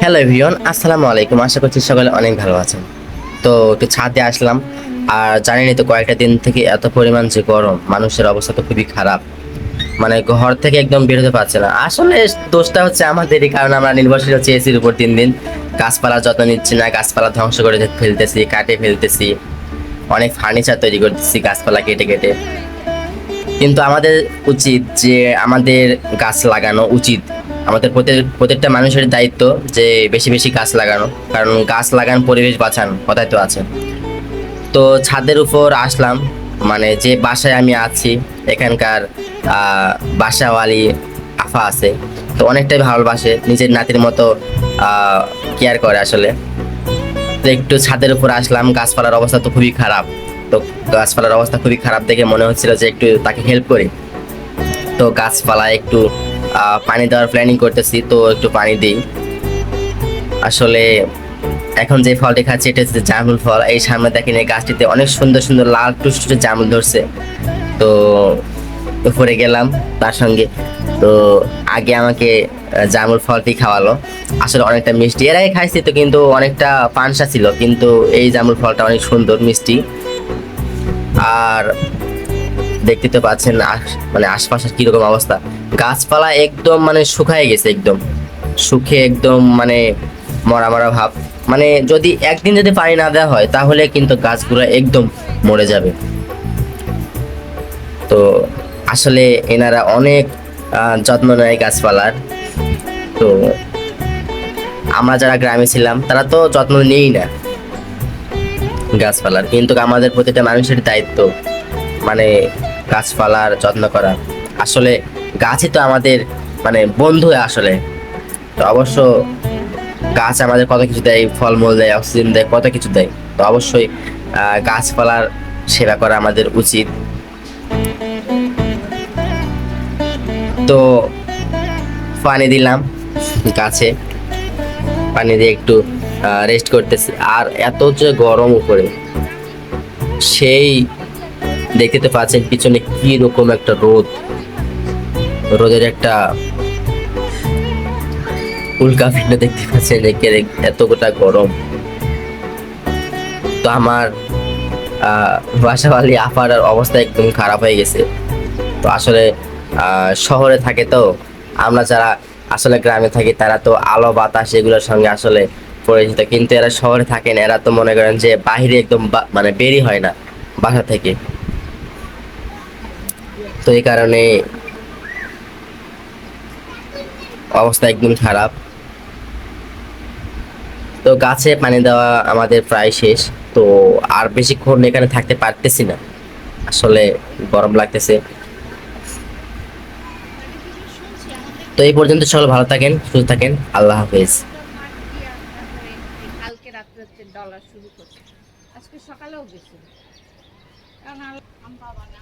Hello everyone, আসসালামু আলাইকুম। আশা করছি সকলে অনেক ভালো আছেন। তো একটু ছাদে আসলাম। আর জানেনই তো কয়েকটা দিন থেকে এত পরিমাণ যে গরম, মানুষের অবস্থা তো খুবই খারাপ। মানে ঘর থেকে একদম বেরোতে পারছে না। আসলে দোষটা হচ্ছে আমাদেরই, কারণ আমরা নির্ভরশীল হচ্ছে এসির উপর দিন দিন। গাছপালার যত্ন নিচ্ছি না, গাছপালা ধ্বংস করে ফেলতেছি, কাটে ফেলতেছি, অনেক ফার্নিচার তৈরি করতেছি গাছপালা কেটে কেটে। কিন্তু আমাদের উচিত যে আমাদের গাছ লাগানো উচিত। আমাদের প্রত্যেকটা মানুষের দায়িত্ব যে বেশি বেশি গাছ লাগানো, কারণ গাছ লাগান পরিবেশ বাঁচান কথাই তো আছে। তো ছাদের উপর আসলাম, মানে যে বাসায় আমি আছি এখানকার আহ বাসাওয়ালি আফা আছে। তো অনেকটাই ভালোবাসে, নিজের নাতির মতো কেয়ার করে আসলে। তো একটু ছাদের উপর আসলাম, গাছপালার অবস্থা তো খুবই খারাপ। তো গাছপালার অবস্থা খুবই খারাপ দেখে মনে হচ্ছিল যে একটু তাকে হেল্প করি। তো গাছপালা একটু পানি দেওয়ার প্ল্যানিং করতেছি, তো একটু পানি দিই। আসলে এখন যে ফলটি খাচ্ছি এটা হচ্ছে জামরুল ফল। এই সামনে দেখেন এই গাছটিতে অনেক সুন্দর সুন্দর লাল টুসটুসে জামরুল ধরছে। তো উপরে গেলাম তার সঙ্গে। তো আগে আমাকে জামরুল ফলটি খাওয়ালো। আসলে অনেকটা মিষ্টি, এর আগে খাইছি তো, কিন্তু অনেকটা পানসা ছিল, কিন্তু এই জামরুল ফলটা অনেক সুন্দর মিষ্টি। আর দেখতে তো পাচ্ছেন মানে আশপাশের কিরকম অবস্থা। গাছপালা একদম মানে শুকায় গেছে, একদম শুকে একদম মানে মরা মরা ভাব। মানে যদি একদিন যদি পানি না দেওয়া হয় তাহলে কিন্তু গাছগুলো একদম মরে যাবে। তো আসলে এনারা অনেক যত্ন নেয় গাছপালার। তো আমরা যারা গ্রামে ছিলাম তারা তো যত্ন নেই না গাছপালার, কিন্তু আমাদের প্রতিটা মানুষের দায়িত্ব মানে গাছপালার যত্ন করা। আসলে গাছই তো আমাদের মানে বন্ধু আসলে। তো অবশ্য গাছ আমাদের কত কিছু দেয়, ফলমূল দেয়, অক্সিজেন দেয়, কত কিছু দেয়। তো অবশ্যই গাছপালার সেবা করা আমাদের উচিত। তো পানি দিলাম গাছে, পানি দিয়ে একটু রেস্ট করতেছি। আর এত যে গরম উপরে, সেই দেখতে তো পাচ্ছেন পিছনে কি রকম একটা রোদ, রোদের একটা উল্কাপিণ্ড দেখতে পাচ্ছেন, এতটা গরম। তো আমার বাসাওয়ালি আপার অবস্থা একদম খারাপ হয়ে গেছে। তো আসলে শহরে থাকে তো, আমরা যারা আসলে গ্রামে থাকি তারা তো আলো বাতাস এগুলোর সঙ্গে আসলে পরিচিত, কিন্তু এরা শহরে থাকেন, এরা তো মনে করেন যে বাইরে একদম মানে বেরই হয় না বাসা থেকে। তো এই কারণে অবস্থা একদম খারাপ। তো গাছে পানি দেওয়া আমাদের প্রায় শেষ। তো আর বেশিক্ষণ এখানে থাকতে পারতেছি না, আসলে গরম লাগতেছে। তো এই পর্যন্ত সকলে ভালো থাকেন, সুস্থ থাকেন, আল্লাহ হাফেজ। কালকে রাত্রে ডলার শুরু করছে, আজকে সকালেও গেছিল কারণ আম পাবা না।